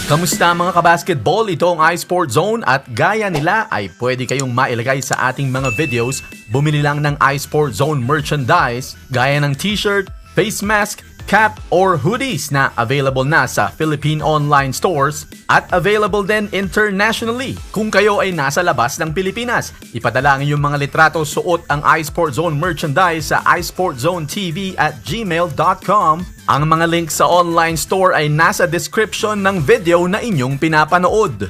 Kamusta mga kabasketball? Ito ang iSport Zone at gaya nila ay pwede kayong mailagay sa ating mga videos. Bumili lang ng iSport Zone merchandise gaya ng t-shirt, face mask, cap, or hoodies na available na sa Philippine online stores at available din internationally kung kayo ay nasa labas ng Pilipinas. Ipadala ang iyong mga litrato, suot ang iSport Zone merchandise sa isportzonetv@gmail.com. Ang mga link sa online store ay nasa description ng video na inyong pinapanood.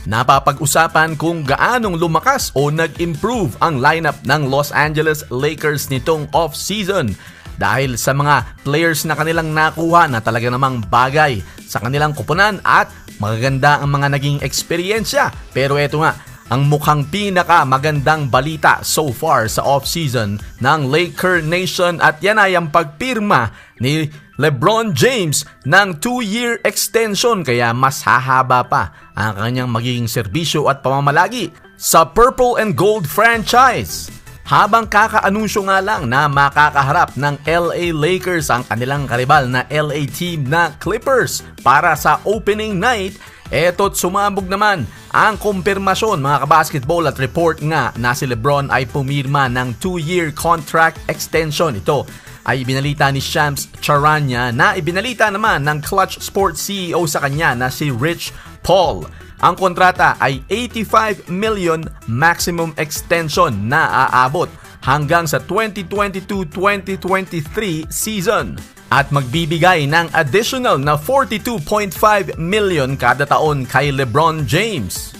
Napapag-usapan kung gaanong lumakas o nag-improve ang lineup ng Los Angeles Lakers nitong off-season dahil sa mga players na kanilang nakuha na talaga namang bagay sa kanilang kupunan at magaganda ang mga naging eksperyensya. Pero eto nga, ang mukhang pinaka magandang balita so far sa off-season ng Laker Nation at yan ay ang pagpirma ni LeBron James ng 2-year extension kaya mas hahaba pa ang kanyang magiging serbisyo at pamamalagi sa Purple and Gold franchise. Habang kakaanunsyo nga lang na makakaharap ng LA Lakers ang kanilang karibal na LA team na Clippers para sa opening night, eto't sumabog naman ang kumpirmasyon mga kabasketball at report nga na si LeBron ay pumirma ng 2-year contract extension. Ito ay ibinalita ni Shams Charania na ibinalita naman ng Clutch Sports CEO sa kanya na si Rich Paul. Ang kontrata ay 85 million maximum extension na aabot hanggang sa 2022-2023 season at magbibigay ng additional na 42.5 million kada taon kay LeBron James.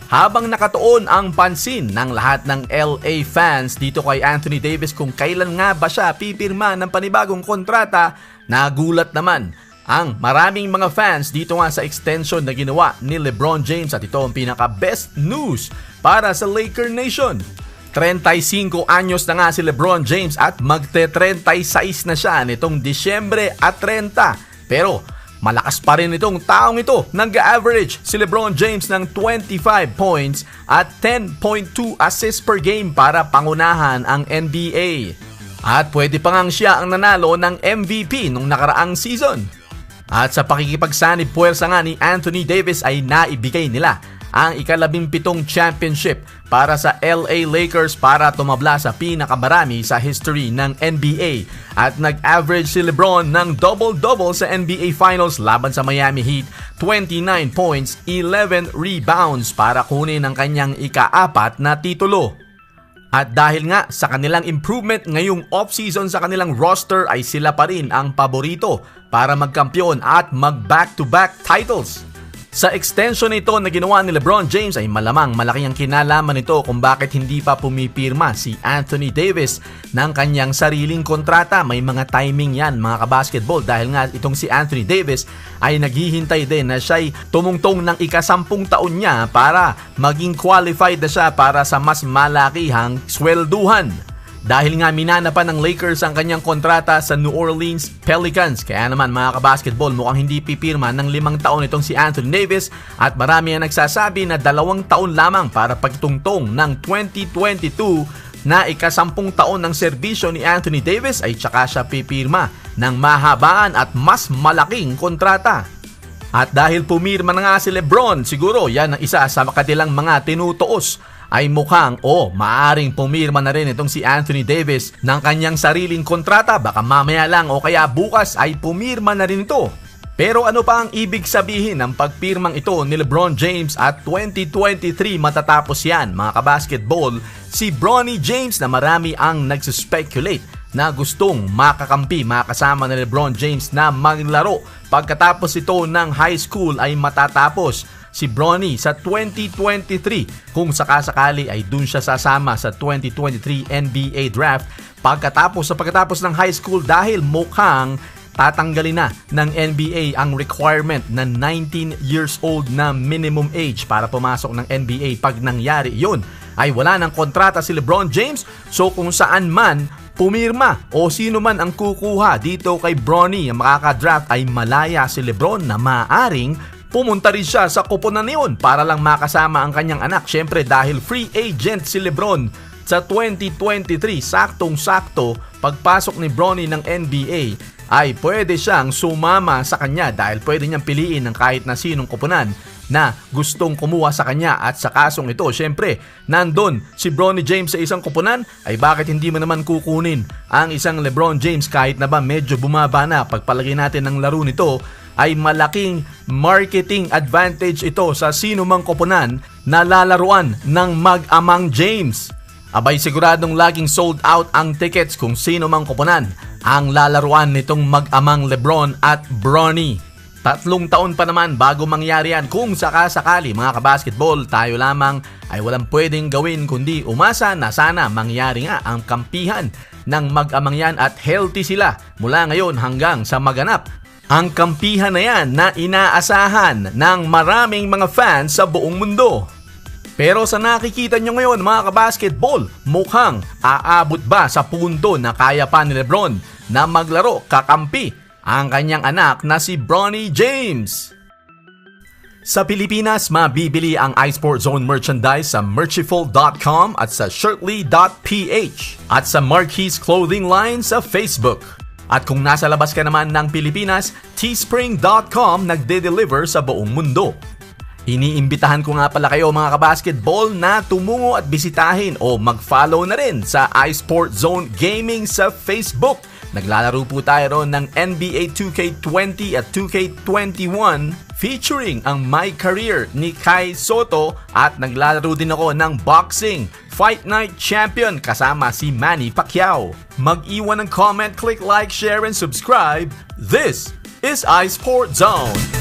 Habang nakatuon ang pansin ng lahat ng LA fans dito kay Anthony Davis kung kailan nga ba siya pipirma ng panibagong kontrata, nagulat naman ang maraming mga fans dito nga sa extension na ginawa ni LeBron James at ito ang pinaka-best news para sa Laker Nation. 35 anyos na nga si LeBron James at magte-36 na siya nitong Disyembre at 30. Pero malakas pa rin itong taong ito. Nag-average si LeBron James ng 25 points at 10.2 assists per game para pangunahan ang NBA. At pwede pa ngang siya ang nanalo ng MVP nung nakaraang season. At sa pakikipagsanib puwersa nga ni Anthony Davis ay naibigay nila ang ika-17 championship para sa LA Lakers para tumabla sa pinakamarami sa history ng NBA. At nag-average si LeBron ng double-double sa NBA Finals laban sa Miami Heat, 29 points, 11 rebounds para kunin ang kanyang ika-4 na titulo. At dahil nga sa kanilang improvement ngayong off-season sa kanilang roster ay sila pa rin ang paborito para magkampiyon at mag-back-to-back titles. Sa extension nito na ginawa ni LeBron James ay malamang malaki ang kinalaman nito kung bakit hindi pa pumipirma si Anthony Davis ng kanyang sariling kontrata. May mga timing yan mga kabasketball dahil nga itong si Anthony Davis ay naghihintay din na siya'y tumungtong ng ika-10 taon niya para maging qualified na siya para sa mas malakihang swelduhan. Dahil nga minanapan ng Lakers ang kanyang kontrata sa New Orleans Pelicans. Kaya naman mga kabasketball mukhang hindi pipirma ng 5 taon itong si Anthony Davis at marami ang nagsasabi na 2 taon lamang para pagtungtong ng 2022 na ika-10 taon ng serbisyo ni Anthony Davis ay tsaka siya pipirma ng mahabaan at mas malaking kontrata. At dahil pumirma na nga si LeBron, siguro yan ang isa sa kanilang mga tinutuos ay mukhang maaring pumirma na rin itong si Anthony Davis ng kanyang sariling kontrata. Baka mamaya lang o kaya bukas ay pumirma na rin ito. Pero ano pa ang ibig sabihin ng pagpirmang ito ni LeBron James at 2023 matatapos yan mga kabasketball? Si Bronny James na marami ang nagsuspeculate na gustong makasama ni LeBron James na maglaro pagkatapos ito ng high school ay matatapos. Si Bronny sa 2023 kung sakasakali ay dun siya sasama sa 2023 NBA Draft pagkatapos ng high school dahil mukhang tatanggalin na ng NBA ang requirement na 19 years old na minimum age para pumasok ng NBA. Pag nangyari yun ay wala ng kontrata si LeBron James, so kung saan man pumirma o sino man ang kukuha dito kay Bronny ang makaka-draft ay malaya si LeBron na maaring pumunta rin siya sa koponan niyon para lang makasama ang kanyang anak. Syempre dahil free agent si LeBron sa 2023, saktong-sakto pagpasok ni Bronny ng NBA ay pwede siyang sumama sa kanya dahil pwede niyang piliin ng kahit na sinong koponan na gustong kumuha sa kanya. At sa kasong ito, syempre, nandun si Bronny James sa isang koponan, ay bakit hindi mo naman kukunin ang isang LeBron James kahit na ba medyo bumaba na? Pagpalagay natin ng laro nito, ay malaking marketing advantage ito sa sino mang koponan na lalaruan ng mag-amang James. Abay siguradong laging sold out ang tickets kung sino mang koponan ang lalaruan nitong mag-amang LeBron at Bronny. 3 taon pa naman bago mangyari yan. Kung sakasakali mga kabasketball, tayo lamang ay walang pwedeng gawin kundi umasa na sana mangyari nga ang kampihan ng mag-amang yan at healthy sila mula ngayon hanggang sa maganap ang kampihan na yan na inaasahan ng maraming mga fans sa buong mundo. Pero sa nakikita nyo ngayon mga kabasketball, mukhang aabot ba sa punto na kaya pa ni LeBron na maglaro kakampi ang kanyang anak na si Bronny James? Sa Pilipinas, mabibili ang iSport Zone merchandise sa Merchiful.com at sa Shirtley.ph at sa Marquis Clothing Line sa Facebook. At kung nasa labas ka naman ng Pilipinas, Teespring.com nagde-deliver sa buong mundo. Iniimbitahan ko nga pala kayo mga kabasketball na tumungo at bisitahin o mag-follow na rin sa iSport Zone Gaming sa Facebook. Naglalaro po tayo ron ng NBA 2K20 at 2K21 featuring ang My Career ni Kai Soto at naglalaro din ako ng boxing Fight Night Champion kasama si Manny Pacquiao. Mag-iwan ng comment, click like, share, and subscribe. This is iSport Zone.